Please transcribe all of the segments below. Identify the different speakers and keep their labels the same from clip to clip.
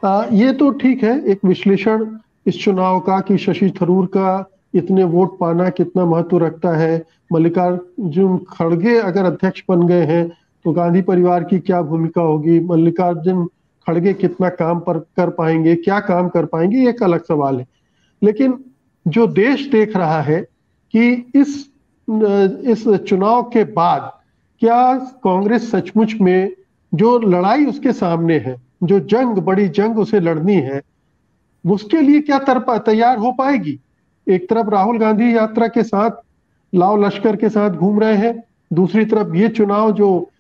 Speaker 1: ये तो ठीक है, एक विश्लेषण इस चुनाव का कि शशि थरूर का इतने वोट पाना कितना महत्व रखता है। मल्लिकार्जुन खड़गे अगर अध्यक्ष बन गए हैं तो गांधी परिवार की क्या भूमिका होगी, मल्लिकार्जुन खड़गे कितना काम पर कर पाएंगे, क्या काम कर पाएंगे, ये एक अलग सवाल है। लेकिन जो देश देख रहा है कि इस चुनाव के बाद क्या कांग्रेस सचमुच में जो लड़ाई उसके सामने है, जो जंग, बड़ी जंग उसे लड़नी है, उसके लिए क्या तैयार हो पाएगी। एक तरफ राहुल गांधी यात्रा के साथ लाव लश्कर के साथ घूम रहे हैं, दूसरी तरफ ये चुनाव जो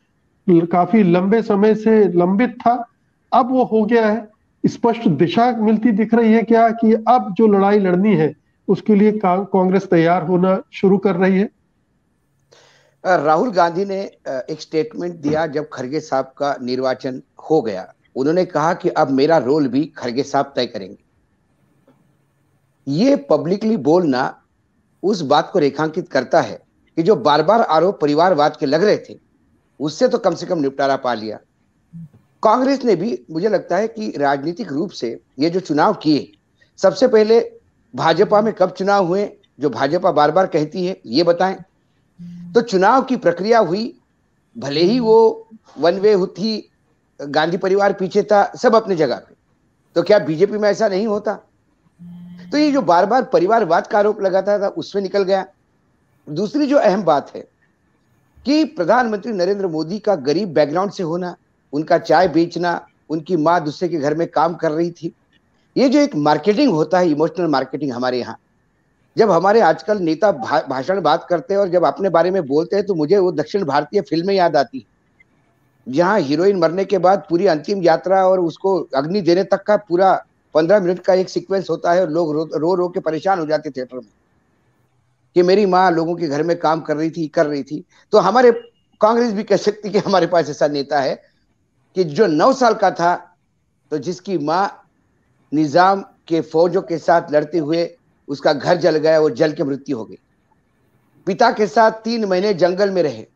Speaker 1: काफी लंबे समय से लंबित था, अब वो हो गया है। स्पष्ट दिशा मिलती दिख रही है क्या कि अब जो लड़ाई लड़नी है उसके लिए कांग्रेस तैयार होना शुरू कर रही है।
Speaker 2: राहुल गांधी ने एक स्टेटमेंट दिया जब खरगे साहब का निर्वाचन हो गया। उन्होंने कहा कि अब मेरा रोल भी खरगे साहब तय करेंगे। ये पब्लिकली बोलना उस बात को रेखांकित करता है कि जो बार बार आरोप परिवारवाद के लग रहे थे उससे तो कम से कम निपटारा पा लिया। कांग्रेस ने भी, मुझे लगता है कि राजनीतिक रूप से ये जो चुनाव किए, सबसे पहले भाजपा में कब चुनाव हुए जो भाजपा बार बार कहती है ये बताएं। तो चुनाव की प्रक्रिया हुई, भले ही वो वन वे थी, गांधी परिवार पीछे था, सब अपनी जगह पे। तो क्या बीजेपी में ऐसा नहीं होता? तो ये जो बार बार परिवारवाद का आरोप लगाता था उसमें निकल गया। दूसरी जो अहम बात है कि प्रधानमंत्री नरेंद्र मोदी का गरीब बैकग्राउंड से होना, उनका चाय बेचना, उनकी माँ दूसरे के घर में काम कर रही थी, ये जो एक मार्केटिंग होता है, इमोशनल मार्केटिंग हमारे यहाँ, जब हमारे आजकल नेता भाषण बात करते हैं और जब अपने बारे में बोलते हैं तो मुझे वो दक्षिण भारतीय फिल्में याद आती है जहां हीरोइन मरने के बाद पूरी अंतिम यात्रा और उसको अग्नि देने तक का पूरा 15 मिनट का एक सीक्वेंस होता है और लोग रो रो के परेशान हो जाते थिएटर में कि मेरी माँ लोगों के घर में काम कर रही थी। तो हमारे कांग्रेस भी कह सकती कि हमारे पास ऐसा नेता है कि जो 9 साल का था तो जिसकी माँ निजाम के फौजों के साथ लड़ते हुए उसका घर जल गया, वो जल के मृत्यु हो गई। पिता के साथ 3 महीने जंगल में रहे,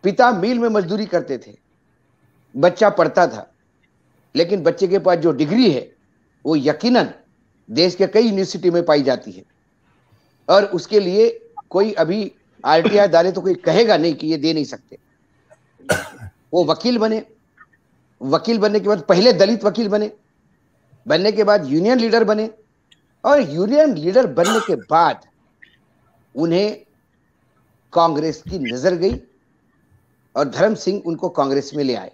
Speaker 2: पिता मिल में मजदूरी करते थे, बच्चा पढ़ता था, लेकिन बच्चे के पास जो डिग्री है वो यकीनन देश के कई यूनिवर्सिटी में पाई जाती है और उसके लिए कोई अभी आरटीआई डाले तो कोई कहेगा नहीं कि ये दे नहीं सकते। वो वकील बने, वकील बनने के बाद पहले दलित वकील बने, बनने के बाद यूनियन लीडर बने और यूनियन लीडर बनने के बाद उन्हें कांग्रेस की नजर गई और धर्म सिंह उनको कांग्रेस में ले आए।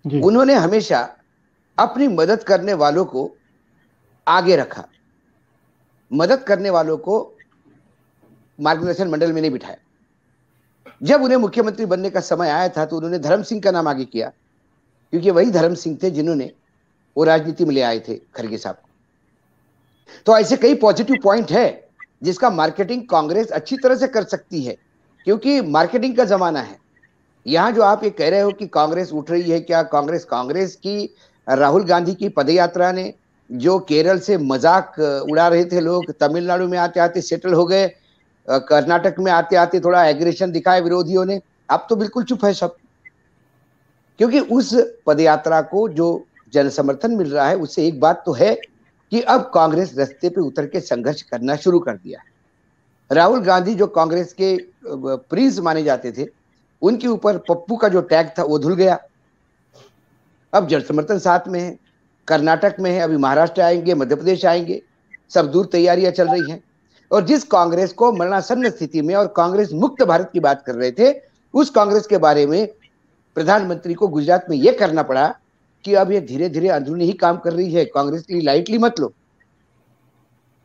Speaker 2: उन्होंने हमेशा अपनी मदद करने वालों को आगे रखा, मदद करने वालों को मार्गदर्शन मंडल में नहीं बिठाया। जब उन्हें मुख्यमंत्री बनने का समय आया था तो उन्होंने धर्म सिंह का नाम आगे किया, क्योंकि वही धर्म सिंह थे जिन्होंने वो राजनीति में ले आए थे खरगे साहब को। तो ऐसे कई पॉजिटिव पॉइंट है जिसका मार्केटिंग कांग्रेस अच्छी तरह से कर सकती है, क्योंकि मार्केटिंग का जमाना है। यहां जो आप ये कह रहे हो कि कांग्रेस उठ रही है, क्या कांग्रेस की राहुल गांधी की पदयात्रा ने जो केरल से मजाक उड़ा रहे थे लोग, तमिलनाडु में आते आते सेटल हो गए, कर्नाटक में आते आते थोड़ा एग्रेशन दिखाए विरोधियों ने, अब तो बिल्कुल चुप है सब, क्योंकि उस पदयात्रा को जो जन समर्थन मिल रहा है उससे एक बात तो है कि अब कांग्रेस रास्ते पे उतर के संघर्ष करना शुरू कर दिया है। राहुल गांधी जो कांग्रेस के प्रिंस माने जाते थे, उनके ऊपर पप्पू का जो टैग था वो धुल गया। अब जन समर्थन साथ में है, कर्नाटक में है, अभी महाराष्ट्र आएंगे, मध्य प्रदेश आएंगे, सब दूर तैयारियां चल रही हैं। और जिस कांग्रेस को मरणासन्न स्थिति में और कांग्रेस मुक्त भारत की बात कर रहे थे, उस कांग्रेस के बारे में प्रधानमंत्री को गुजरात में यह करना पड़ा कि अब ये धीरे धीरे अंदरूनी ही काम कर रही है, कांग्रेस के लिए लाइटली मत लो।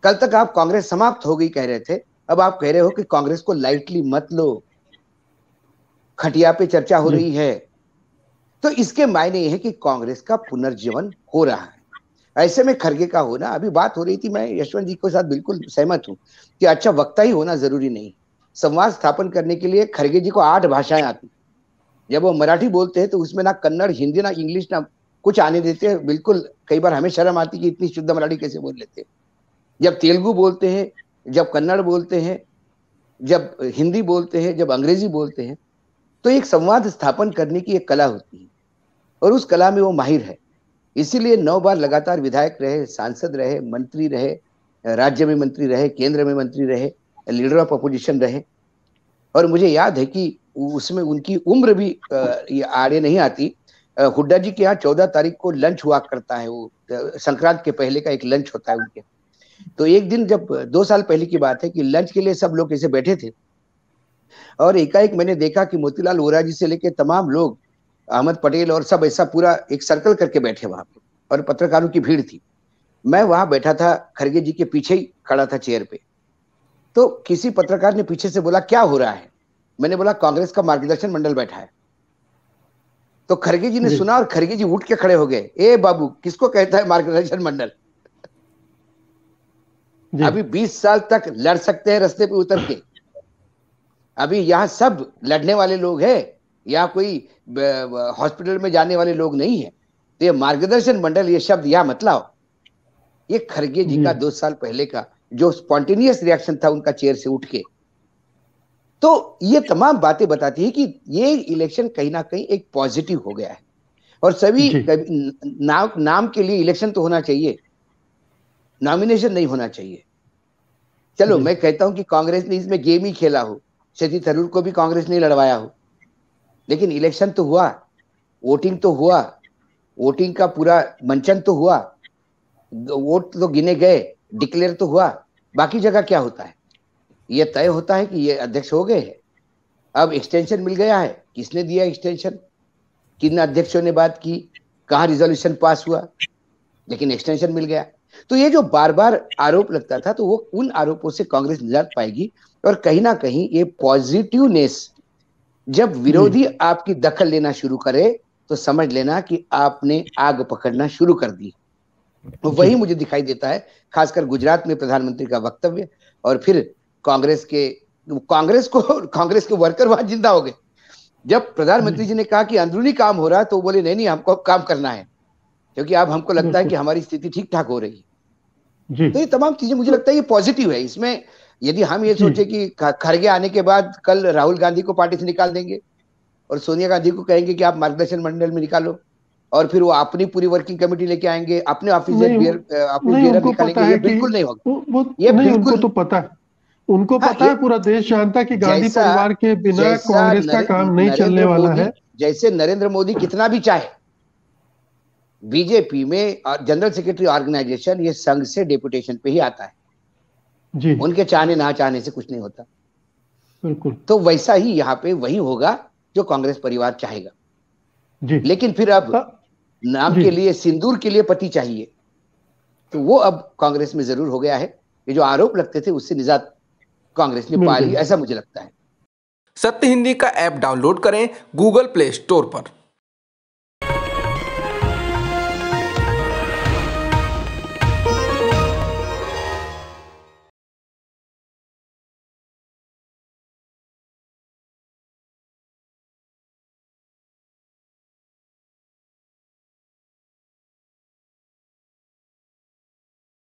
Speaker 2: कल तक आप कांग्रेस समाप्त हो गई कह रहे थे, अब आप कह रहे हो कि कांग्रेस को लाइटली मत लो, खटिया पे चर्चा हो रही है। तो इसके मायने ये है कि कांग्रेस का पुनर्जीवन हो रहा है। ऐसे में खरगे का होना, अभी बात हो रही थी, मैं यशवंत जी के साथ बिल्कुल सहमत हूं कि अच्छा वक्ता ही होना जरूरी नहीं, संवाद स्थापन करने के लिए खरगे जी को 8 भाषाएं आती। जब वो मराठी बोलते हैं तो उसमें ना कन्नड़, हिंदी, ना इंग्लिश, ना कुछ आने देते हैं। बिल्कुल कई बार हमें शर्म आती कि इतनी शुद्ध मराठी कैसे बोल लेते हैं। जब तेलुगु बोलते हैं, जब कन्नड़ बोलते हैं, जब हिंदी बोलते हैं, जब अंग्रेजी बोलते हैं, तो एक संवाद स्थापन करने की एक कला होती है और उस कला में वो माहिर है। इसीलिए 9 बार लगातार विधायक रहे, सांसद रहे, मंत्री रहे, राज्य में मंत्री रहे, केंद्र में मंत्री रहे, लीडर ऑफ अपोजिशन रहे। और मुझे याद है कि उसमें उनकी उम्र भी आड़े नहीं आती। हुड्डा जी के यहाँ 14 तारीख को लंच हुआ करता है, वो संक्रांत के पहले का एक लंच होता है उनके। तो एक दिन, जब 2 साल पहले की बात है, कि लंच के लिए सब लोग ऐसे बैठे थे और एकाएक मैंने देखा कि मोतीलाल वोरा जी से लेके तमाम लोग, अहमद पटेल और सब ऐसा पूरा एक सर्कल करके बैठे वहां पे, और पत्रकारों की भीड़ थी। मैं वहां बैठा था, खड़गे जी के पीछे ही खड़ा था चेयर पे। तो किसी पत्रकार ने पीछे से बोला, क्या हो रहा है? मैंने बोला, कांग्रेस का मार्गदर्शन मंडल बैठा है। तो खड़गे जी ने सुना और खड़गे जी उठ के खड़े हो गए, ए बाबू, किसको कहता है मार्गदर्शन मंडल? अभी 20 साल तक लड़ सकते हैं रास्ते पे उतर के, अभी यहाँ सब लड़ने वाले लोग हैं, या कोई हॉस्पिटल में जाने वाले लोग नहीं है। तो ये मार्गदर्शन मंडल, ये शब्द या मत लाओ। ये खड़गे जी का 2 साल पहले का जो स्पॉन्टेनियस रिएक्शन था उनका चेयर से उठ के। तो ये तमाम बातें बताती है कि ये इलेक्शन कहीं ना कहीं एक पॉजिटिव हो गया है। और सभी नाम के लिए इलेक्शन तो होना चाहिए, नॉमिनेशन नहीं होना चाहिए। चलो मैं कहता हूं कि कांग्रेस ने इसमें गेम ही खेला हो, शशि थरूर को भी कांग्रेस ने लड़वाया हो, लेकिन इलेक्शन तो हुआ, वोटिंग तो हुआ, वोटिंग का पूरा मंचन तो हुआ, वोट तो गिने गए, डिक्लेयर तो हुआ। बाकी जगह क्या होता है? ये तय होता है कि ये अध्यक्ष हो गए हैं, अब एक्सटेंशन मिल गया है, किसने दिया एक्सटेंशन, किन अध्यक्षों ने बात की, कहां रिजोल्यूशन पास हुआ, लेकिन एक्सटेंशन मिल गया। तो ये जो बार बार आरोप लगता था, तो वो उन आरोपों से कांग्रेस निजात पाएगी। और कहीं ना कहीं ये पॉजिटिवनेस, जब विरोधी आपकी दखल लेना शुरू करे तो समझ लेना कि आपने आग पकड़ना शुरू कर दी। तो वही मुझे दिखाई देता है, खासकर गुजरात में प्रधानमंत्री का वक्तव्य, और फिर कांग्रेस के वर्कर वहां जिंदा हो गए। जब प्रधानमंत्री जी ने कहा कि अंदरूनी काम हो रहा है, तो बोले नहीं नहीं, हमको काम करना है, क्योंकि अब हमको लगता है कि हमारी स्थिति ठीक ठाक हो रही है। तो ये तमाम चीजें मुझे लगता है ये पॉजिटिव है। इसमें यदि हम ये सोचे कि खड़गे आने के बाद कल राहुल गांधी को पार्टी से निकाल देंगे और सोनिया गांधी को कहेंगे कि आप मार्गदर्शन मंडल में निकालो, और फिर वो अपनी पूरी वर्किंग कमेटी लेके आएंगे, अपने ऑफिशियल बियर निकालेंगे, ये बिल्कुल नहीं होगा। ये
Speaker 1: बिल्कुल तो पता है, उनको पता है, पूरा देश जानता है कि गांधी परिवार के बिना कांग्रेस का काम नहीं चलने वाला है।
Speaker 2: जैसे नरेंद्र मोदी कितना भी चाहे, बीजेपी में जनरल सेक्रेटरी ऑर्गेनाइजेशन ये संघ से डेपुटेशन पे ही आता है
Speaker 1: जी,
Speaker 2: उनके चाहने ना चाहने से कुछ नहीं होता।
Speaker 1: बिल्कुल।
Speaker 2: तो वैसा ही यहाँ पे वही होगा जो कांग्रेस परिवार चाहेगा
Speaker 1: जी।
Speaker 2: लेकिन फिर अब नाम के लिए, सिंदूर के लिए पति चाहिए, तो वो अब कांग्रेस में जरूर हो गया है। ये जो आरोप लगते थे उससे निजात कांग्रेस ने पा ली, ऐसा मुझे लगता है।
Speaker 3: सत्य हिंदी का ऐप डाउनलोड करें गूगल प्ले स्टोर पर।